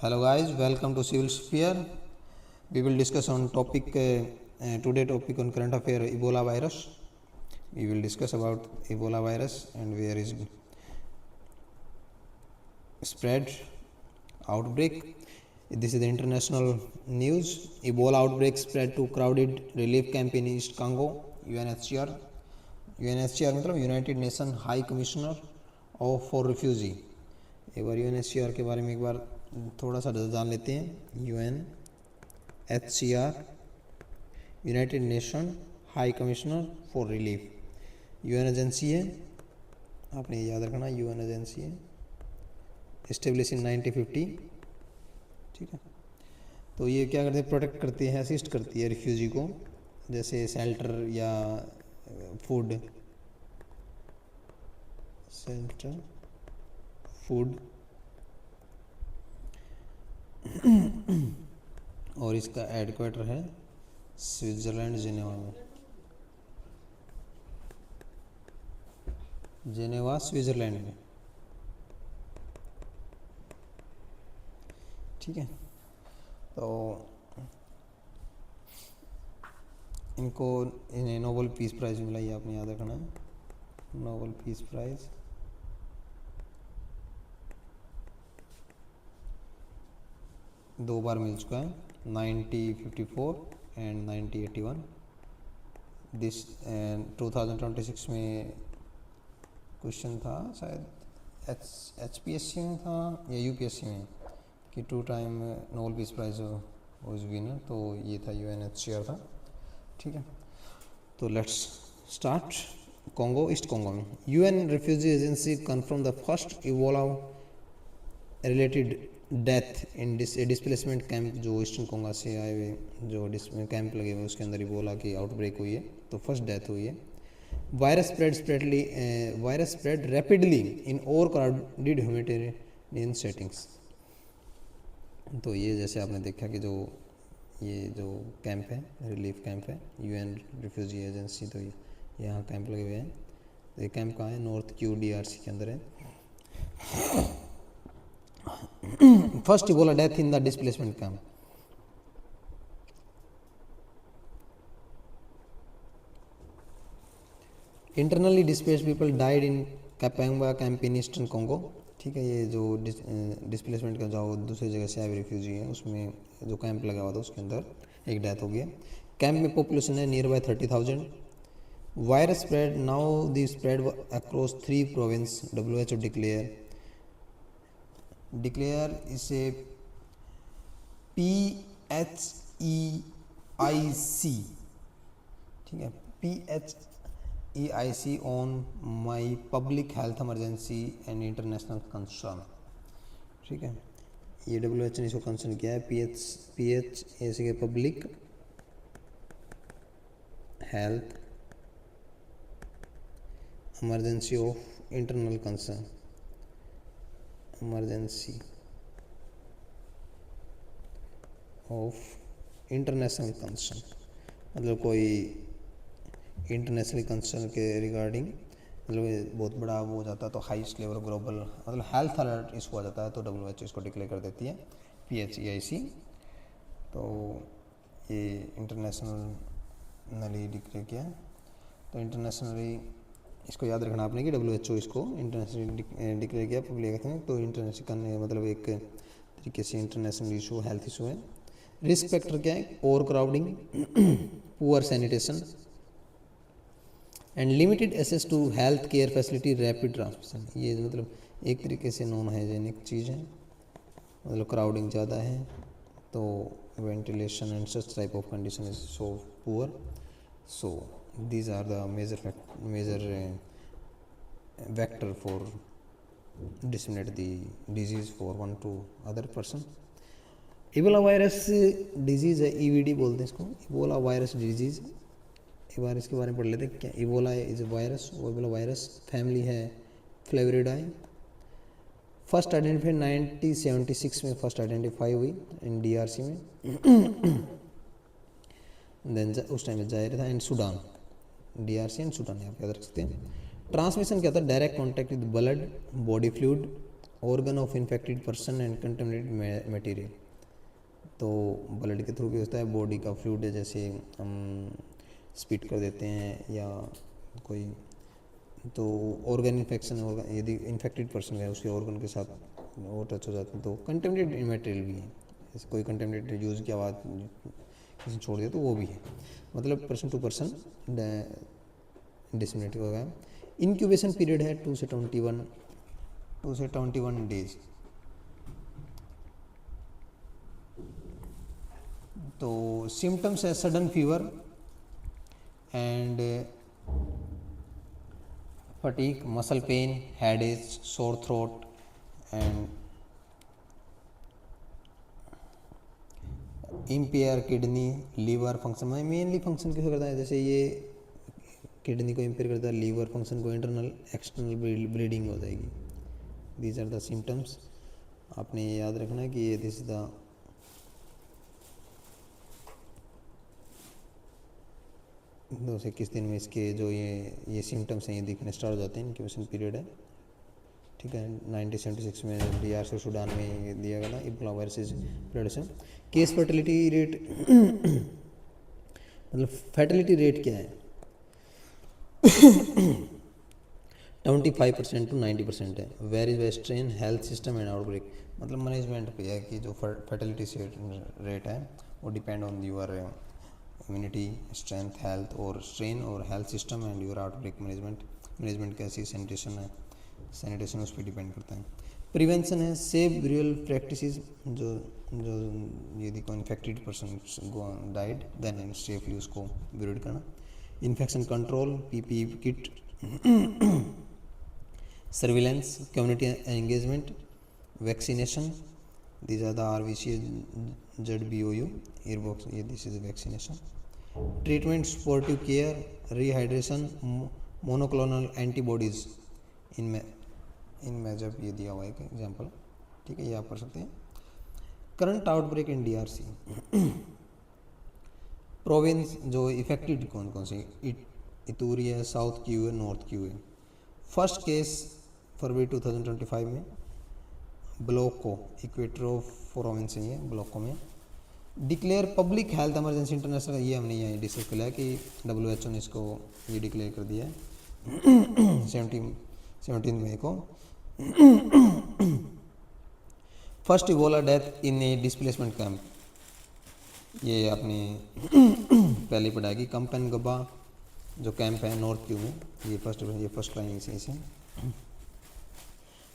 Hello guys, welcome to Civil Sphere. We will discuss on topic today topic on current affair Ebola virus. We will discuss about Ebola virus and where is spread, outbreak. This is the international news. Ebola outbreak spread to crowded relief camp in East Congo. UNHCR. UNHCR मतलब United nation high commissioner for refugee. एक बार UNHCR के बारे में एक बार थोड़ा सा जान लेते हैं. UNHCR United nation high commissioner for relief. UN agency है, आपने याद रखना. यूएन एजेंसी है, इस्टेब्लिश इन 1950. ठीक है. तो ये क्या करते हैं, प्रोटेक्ट करती है, असिस्ट करती है रिफ्यूजी को, जैसे शेल्टर या फूड, शेल्टर, फूड. और इसका हेडक्वार्टर है स्विट्जरलैंड जेनेवा में. जेनेवा स्विट्जरलैंड में. ठीक है. तो इन्हें नोबेल पीस प्राइज़ मिला, ये आपने याद रखना है. नोबेल पीस प्राइज़ 2 बार मिल चुका है, 1954 एंड 1981. दिस 2026 में क्वेश्चन था, शायद HPSC में था या UPSC में, कि 2 time Nobel peace prize was winner. तो ये था UNHCR था. ठीक है. तो let's start. Congo, east Congo में UN refugee agency confirm the first Ebola related death in displacement camp. जो ईस्टर्न कोंगा से आए हुए जो कैंप लगे हुए उसके अंदर इबोला की आउटब्रेक हुई है, तो फर्स्ट डेथ हुई है. वायरस स्प्रेड रैपिडली इन ओवर क्राउडेड ह्यूमैनिटेरियन सेटिंग्स. तो ये जैसे आपने देखा कि ये जो कैंप है, रिलीफ कैंप है, UN रिफ्यूजी एजेंसी, तो ये यहाँ कैंप लगे हुए हैं. तो ये कैंप कहाँ है? नॉर्थ क्यू DRC के अंदर है. First Ebola death in the displacement camp. Internally displaced people died in Kapenga camp in eastern Congo. ठीक है. ये जो डिस्प्लेसमेंट का जो दूसरी जगह से आए रिफ्यूजी हैं, उसमें जो कैंप लगा हुआ था उसके अंदर एक डेथ हो गया. कैंप में पॉपुलेशन है near by 30,000. Virus spread now the spread across 3 province. WHO declare इसे PHEIC. ठीक है. PHEIC on my public health emergency and international concern. ठीक है. ये WHO ने इसको कंसर्न किया है. PHEIC के public health emergency of internal concern, emergency of international concern. मतलब कोई इंटरनेशनल कंसर्न के रिगार्डिंग, मतलब बहुत बड़ा वो हो जाता है तो हाईएस्ट लेवल ग्लोबल मतलब हेल्थ अलर्ट इसको आ जाता है, तो WHO इसको डिक्लेयर कर देती है PHEIC. तो ये इंटरनेशनली डिक्लेयर किया. तो इंटरनेशनली इसको याद रखना आपने कि WHO इसको इंटरनेशनली डिक्लेयर किया पब्लिक हेल्थ में. तो इंटरनेशनल करने मतलब एक तरीके से इंटरनेशनल इशू, हेल्थ इशू है. रिस्क फैक्टर क्या है? Overcrowding, poor sanitation and limited access to health care facility, rapid transmission. ये मतलब एक तरीके से नॉन हाइजेनिक चीज़ है, मतलब क्राउडिंग ज़्यादा है, तो ventilation and such type of condition is so poor. So these are the major vector for disseminate the disease for one to other person. Ebola virus disease है, EVD बोलते हैं इसको, Ebola virus disease. एक बार इसके बारे में पढ़ लेते हैं क्या. Ebola is virus, Ebola virus family है फ्लेवरिडाई. फर्स्ट आइडेंटिफाई 1976 में फर्स्ट आइडेंटिफाई हुई इन DRC में. देन उस टाइम में जाहिर था इन सूडान, DRC एंड सूडान, आप याद रख सकते हैं. ट्रांसमिशन क्या था? Direct contact with blood, body fluid organ of infected person and contaminated material. तो ब्लड के थ्रू भी होता है, बॉडी का फ्लूइड है, जैसे हम स्पिट कर देते हैं या कोई, तो ऑर्गन इन्फेक्शन, ऑर्गन यदि इन्फेक्टेड पर्सन है उसके ऑर्गन के साथ वो टच हो जाते हैं तो कंटेमिनेटेड मटेरियल भी है। जैसे कोई कंटेमिनेटेड यूज़ की आवाज़ किसी ने छोड़ दिया तो वो भी है, मतलब पर्सन टू पर्सन डिसमिनेट होगा। इंक्यूबेशन पीरियड है 2 से 21 डेज। तो सिम्टम्स है sudden fever and fatigue, muscle pain, headache, sore throat and impair kidney, liver function। Mainly function किसे करता है, जैसे ये किडनी को इम्पेयर करता है, लीवर फंक्शन को, इंटरनल एक्सटर्नल ब्लीडिंग हो जाएगी। These are the symptoms. आपने ये याद रखना है कि ये दिस द दो से 21 दिन में इसके जो ये सिम्टम्स हैं ये दिखने स्टार्ट हो जाते हैं। इंक्यूबेशन पीरियड है, ठीक है। 1976 में DRC सूडान में ये दिया गया था, Ebola virus is production. Case fertility rate मतलब फर्टिलिटी रेट क्या है 25% to 90% है। Varies by strain, health system and outbreak. मतलब मैनेजमेंट पे है कि जो फर्टिलिटी रेट है वो depend on your immunity, strength, health और स्ट्रेन और health system and your outbreak management कैसी सैनिटेशन उस पर डिपेंड करता है। प्रिवेंशन है सेफ ब्यूरियल प्रैक्टिसेस, जो जो यदि कोई infected person died then safely उसको ब्यूरिड करना। Infection control, PPE kit, surveillance, community engagement, vaccination. These are the RVC, ZBOU, earbox, this is vaccination. Treatment, supportive care, rehydration, monoclonal antibodies इनमें जब ये दिया हुआ है एक एग्जाम्पल, ठीक है, ये आप पढ़ सकते हैं। करंट आउटब्रेक इन DRC प्रोविंस जो इफेक्टेड कौन कौन से, इतूरी है, साउथ क्यू है, नॉर्थ क्यू है। फर्स्ट केस फरवरी 2025 में ब्लॉको इक्वेटरो प्रोविंस है, ये ब्लॉको में declare public health emergency international. ये हमने ये डिस्कस किया है कि WHO ने इसको ये डिक्लेयर कर दिया है 17 मई को। फर्स्ट इबोला डेथ इन ए डिस्प्लेसमेंट कैंप, ये आपने पहले पढ़ा कि कंपन गब्बा जो कैंप है नॉर्थ क्यू में, ये फर्स्ट लाइन से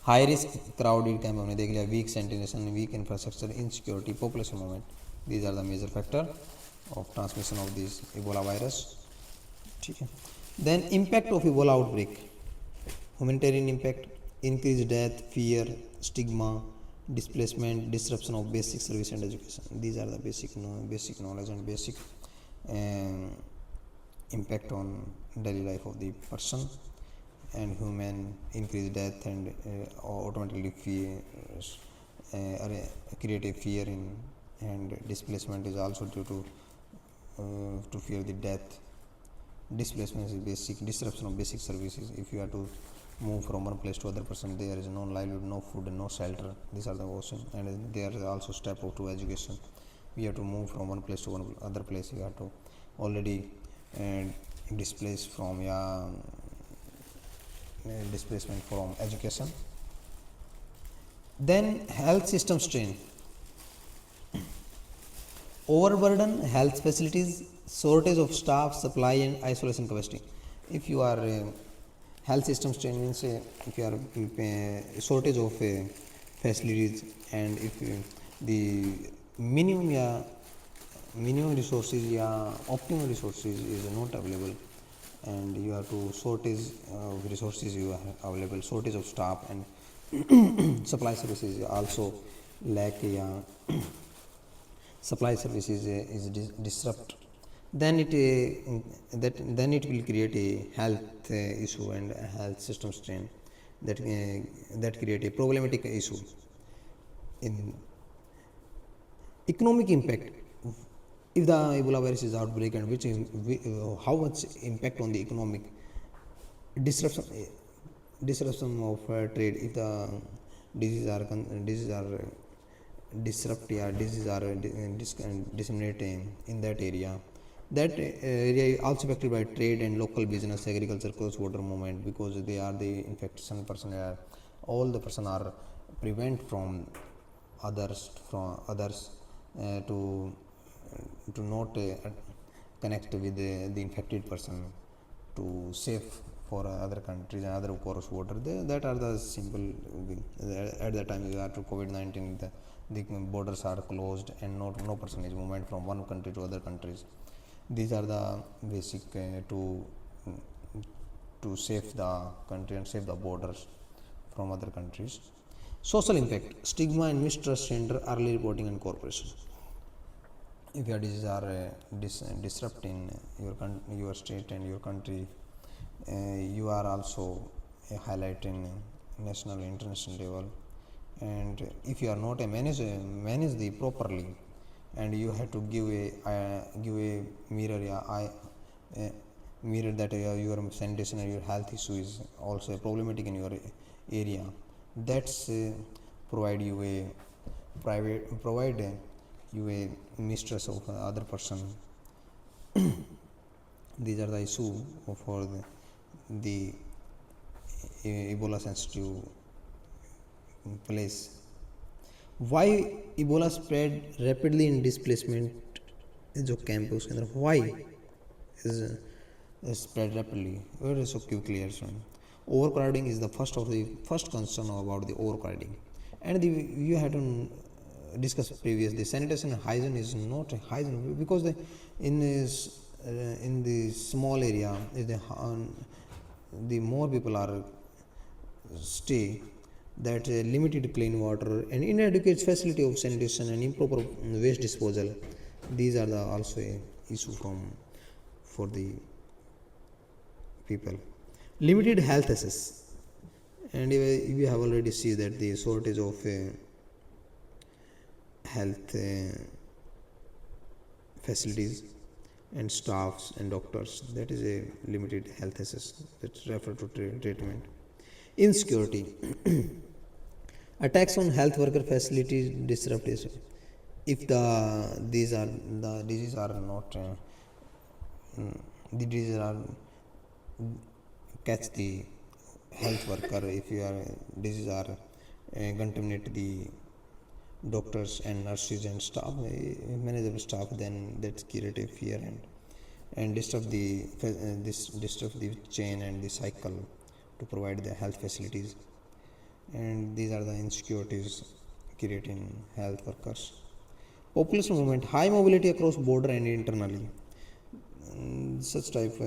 हाई रिस्क क्राउडेड कैंप हमने देख लिया, weak sanitation, weak infrastructure, insecurity, population movement, these are the major factor of transmission of this Ebola virus, ठीक है। Then impact of Ebola outbreak, humanitarian impact, increase death, fear, stigma, displacement, disruption of basic service and education. These are the basic knowledge and basic impact on daily life of the person and human, increased death and automatically fear, create a fear in, and displacement is also due to fear the death. Displacement is basic disruption of basic services. If you are to move from one place to other person, there is no livelihood, no food, no shelter. These are the options, and there is also step of to education. We have to move from one place to one other place. We have to already displace from displacement from education. Then health system strain, overburden health facilities, shortage of staff, supply and isolation capacity. If you are health system strain means if you are shortage of facilities, and if the minimum resources optimal resources is not available, and you have to shortage of resources you are available, shortage of staff and supply services also lack, supply services is disrupt, then it will create a health issue and a health system strain that create a problematic issue. In economic impact, if the Ebola virus is outbreak, and how much impact on the economic disruption of trade, if the diseases are disrupt, yeah, diseases are disseminate in that area. That area is also affected by trade and local business, agriculture, cross-border movement, because they are the infection person. All the person are prevent from others to not connect with the infected person, to safe for other countries and other cross border. That are the simple at that time after COVID-19, the borders are closed and no person is movement from one country to other countries. These are the basic to save the country and save the borders from other countries. Social impact: stigma and mistrust hinder early reporting and cooperation. If your diseases are disrupting your state and your country, you are also highlighting national and international level. And if you are not a manage the properly, and you have to give a mirror, a mirror that your sanitation and your health issue is also problematic in your area. That's provide you a provide you a mistress of other person. These are the issue for the Ebola sensitive place. Why Ebola spread rapidly in displacement जो camp है उसके अंदर why is spread rapidly very so quickly also. Overcrowding is the first concern about the overcrowding, and you had to discuss previously. Sanitation and hygiene is not a hygiene, because in the small area the more people are stay, that limited clean water and inadequate facility of sanitation and improper waste disposal, these are the also a issue for the people. Limited health access, and we have already seen that the shortage of health facilities and staffs and doctors, that is a limited health access that refer to treatment. Insecurity, attacks on health worker facilities disruption. If the diseases are not the diseases are catch the health worker, if you are disease are contaminate the doctors and nurses and staff, management staff, then that's create a fear and disturb the chain and the cycle to provide the health facilities. And these are the insecurities creating health workers. Population movement, high mobility across border and internally. Such type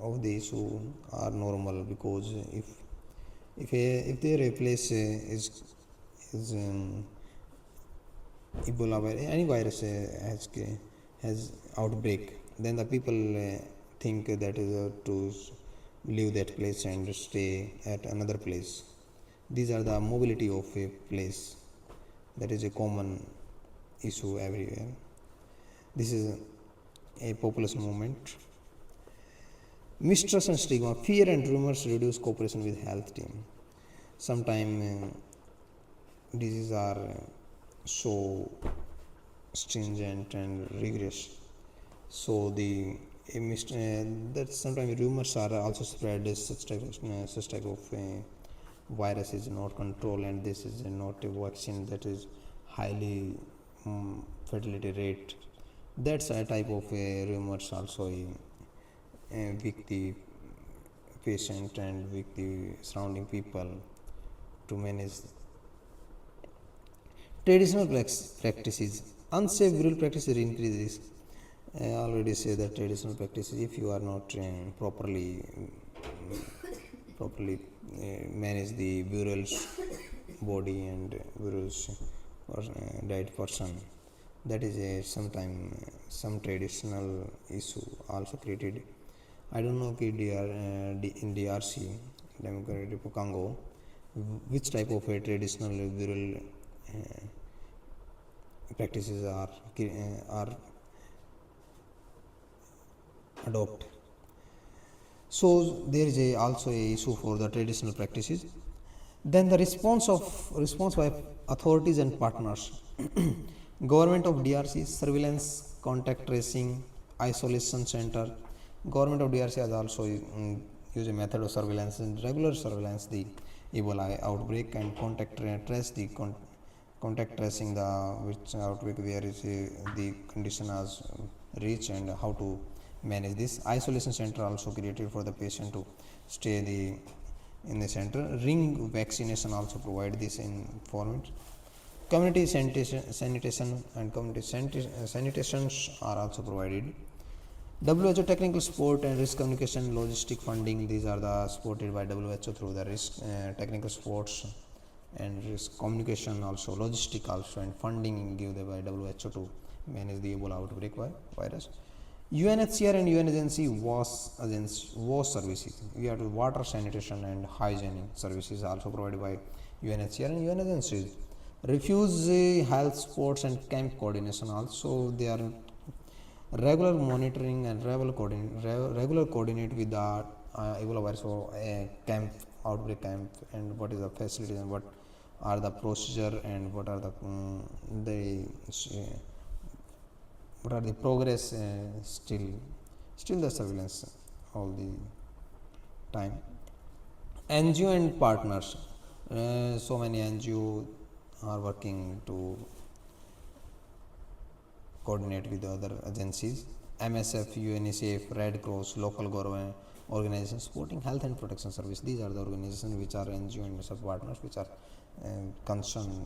of the issue are normal, because if there a place is Ebola virus, any virus has outbreak, then the people think that is to leave that place and stay at another place. These are the mobility of a place, that is a common issue everywhere. This is a population movement. Mistrust and stigma, fear and rumors reduce cooperation with health team. Sometimes diseases are so stringent and rigorous, so that sometimes rumors are also spread as such type of virus is not controlled, and this is not a vaccine, that is highly fertility rate. That's a type of rumors also with the patient and with the surrounding people to manage. Traditional practices, unsafe rural practices increase risk. I already say that traditional practices, if you are not properly manage the burials body and burials or died person, that is a some traditional issue also created. I don't know in DRC, Democratic of Congo, which type of a traditional burial practices are adopt. So there is also a issue for the traditional practices. Then the response by authorities and partners. Government of DRC surveillance, contact tracing, isolation center. Government of DRC has also used a method of surveillance and regular surveillance the Ebola outbreak and trace the contact tracing the which outbreak where is the condition has reached and how to manage this. Isolation center also created for the patient to stay in the center. Ring vaccination also provide this information. Community sanitation and community sanitations are also provided. WHO technical support and risk communication, logistic funding, these are the supported by WHO through the risk technical supports and risk communication also, logistic also, and funding given by WHO to manage the Ebola outbreak virus. UNHCR and UN agency WAS services. We have water sanitation and hygiene services also provided by UNHCR and UN agencies. Refugee health sports and camp coordination also they are regular monitoring and regular coordinate with the Ebola virus camp outbreak camp and what is the facility and what are the procedure and what are the what are the progress still the surveillance all the time. NGO and partners, so many NGO are working to coordinate with the other agencies. MSF, UNICEF, Red Cross, local government organizations supporting health and protection service. These are the organizations which are NGO and sub partners which are concerned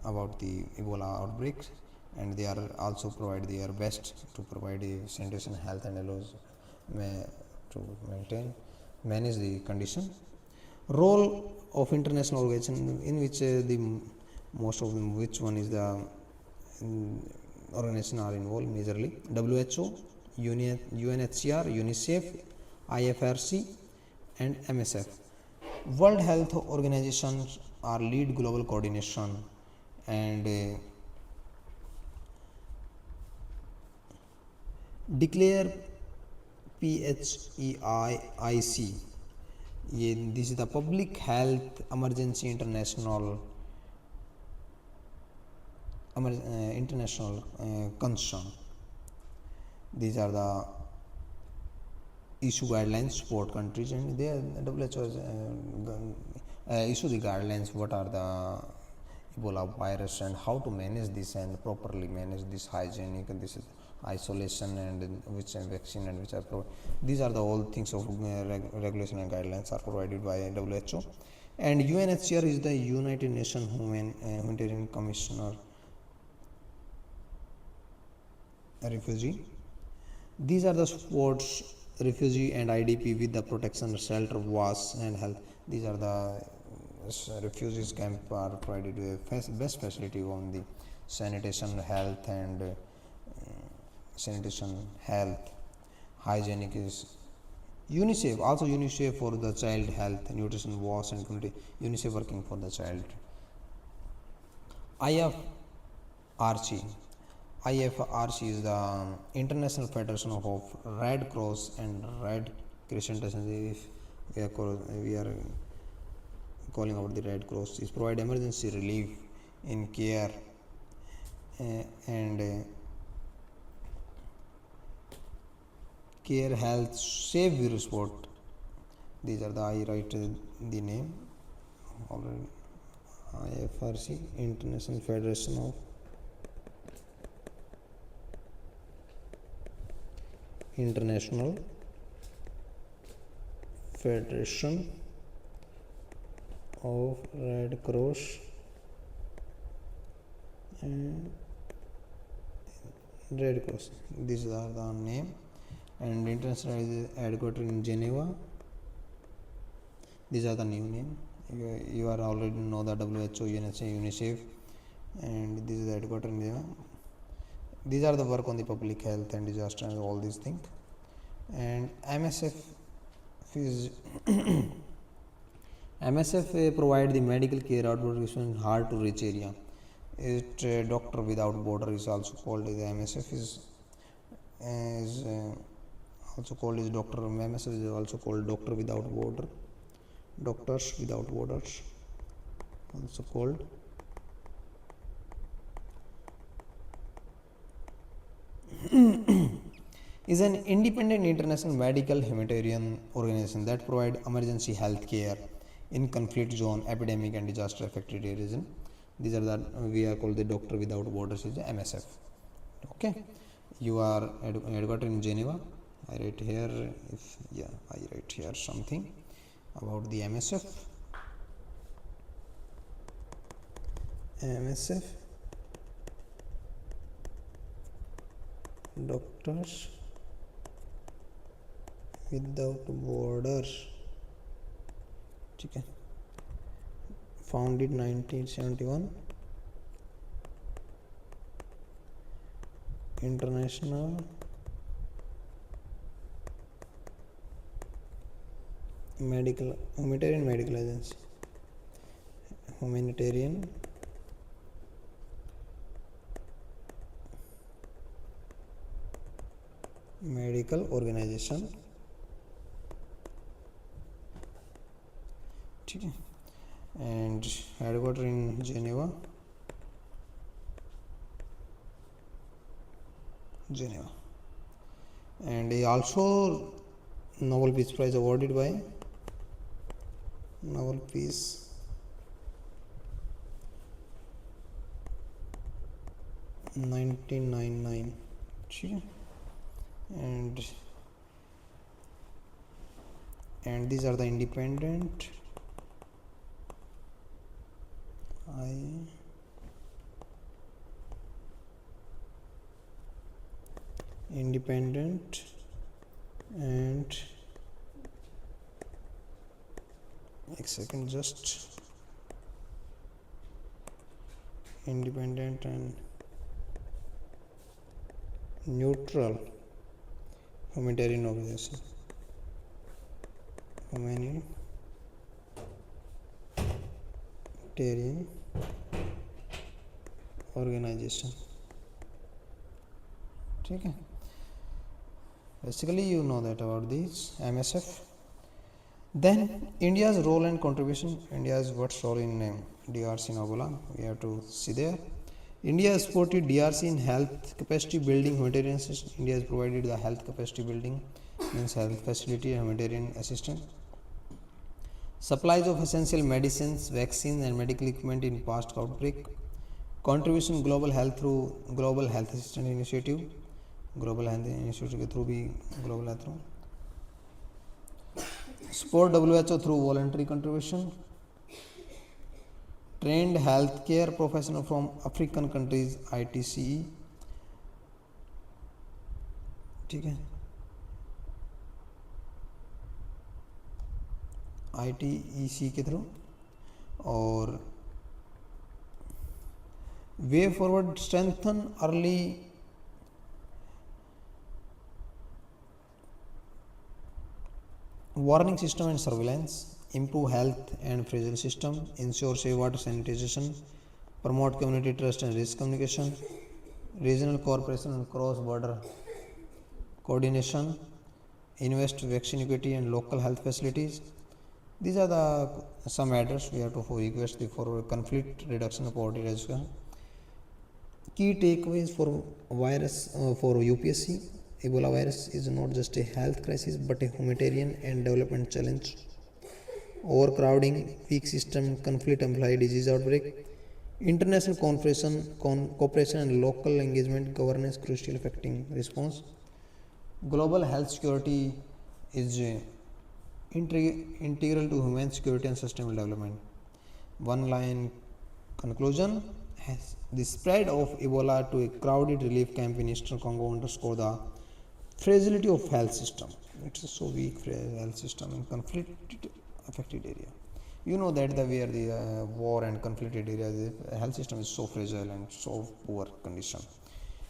about the Ebola outbreaks, and they are also provide their best to provide a sanitation, health, and allows to manage the condition. Role of international organization in which the most of them, which one is the organization are involved majorly: WHO, UNHCR, UNICEF, IFRC, and MSF. World Health Organization are lead global coordination and declare PHEIC. This is the Public Health Emergency International concern. These are the issue guidelines support countries, and they WHO has issue the guidelines what are the Ebola virus and how to manage this and properly manage this hygienic and this is isolation and which vaccine and which are these are the all things of regulation and guidelines are provided by WHO. And UNHCR is the United Nations Humanitarian Commissioner refugee. These are the supports refugee and IDP with the protection, shelter, WAS and health. These are the refugees camp are provided with best facility on the sanitation, health and sanitation, health, hygienic is UNICEF, also UNICEF for the child health, nutrition, WAS and community, UNICEF working for the child. IFRC. IFRC is the International Federation of Red Cross and Red Crescent. If we are calling out the Red Cross, is provide emergency relief in care and care, health, safe virus sport. These are the I write the name already. IFRC, International Federation of International Federation of Red Cross and Red Cross. These are the name. And international is headquartered in Geneva. These are the new name. You are already know the WHO, UNICEF, and this is the headquarters in Geneva. These are the work on the public health and disaster and all these things. And MSF is MSF provide the medical care outdoors in hard to reach area. It Doctor Without Border is also called. The MSF is also called is Doctor. MSF is also called Doctor Without Border. Doctors Without Borders, also called. Is an independent international medical humanitarian organization that provides emergency health care in conflict zone, epidemic and disaster affected areas. These are the we are called the Doctor Without Borders, is the MSF. Okay, you are headquartered in Geneva. I write here, if yeah, I write here something about the MSF. MSF, Doctors Without Borders, ठीक है, founded 1971, international medical humanitarian medical agency, humanitarian medical organization, ठीक है, and headquartered in Geneva. And he also Nobel Peace Prize awarded by Nobel Peace 1999, and these are the independent independent and एक second, just independent and neutral humanitarian organization, humanitarian organization, ठीक है. Basically you know that about this MSF. Then India's role and contribution. India's what's role in DRC in Ebola, we have to see there. India has supported DRC in health capacity building, humanitarian assistance. India has provided the health capacity building, means health facility and humanitarian assistance. Supplies of essential medicines, vaccines and medical equipment in past outbreak. Contribution global health through Global Health Assistance Initiative. Global Health Initiative के through भी global health through. Support WHO through voluntary contribution. Trained healthcare professional from African countries, ITCE, ठीक है, ITEC के through. और way forward, strengthen early warning system and surveillance, improve health and fragile system, ensure safe water sanitation, promote community trust and risk communication, regional cooperation and cross-border coordination, invest vaccine equity and local health facilities. These are the some matters we have to request for conflict reduction of poverty reduction. Key takeaways for virus for UPSC. Ebola virus is not just a health crisis but a humanitarian and development challenge. Overcrowding, weak system, conflict amplify disease outbreak. International cooperation and local engagement governance crucial affecting response. Global health security is integral to human security and sustainable development. One line conclusion: has the spread of Ebola to a crowded relief camp in Eastern Congo underscore the fragility of health system. It's a so weak health system in conflict affected area. You know that the where the war and conflicted area, the health system is so fragile and so poor condition.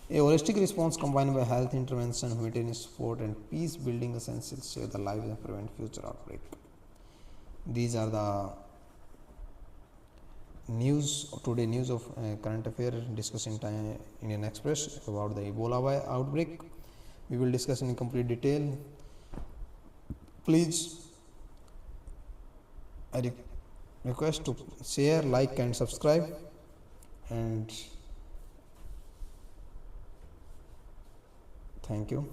A holistic response combined by health intervention, humanitarian support, and peace building essentials save the lives and prevent future outbreak. These are the news today. News of current affair discussing Indian Express about the Ebola outbreak. We will discuss in complete detail. Please I request to share, like, and subscribe. And thank you.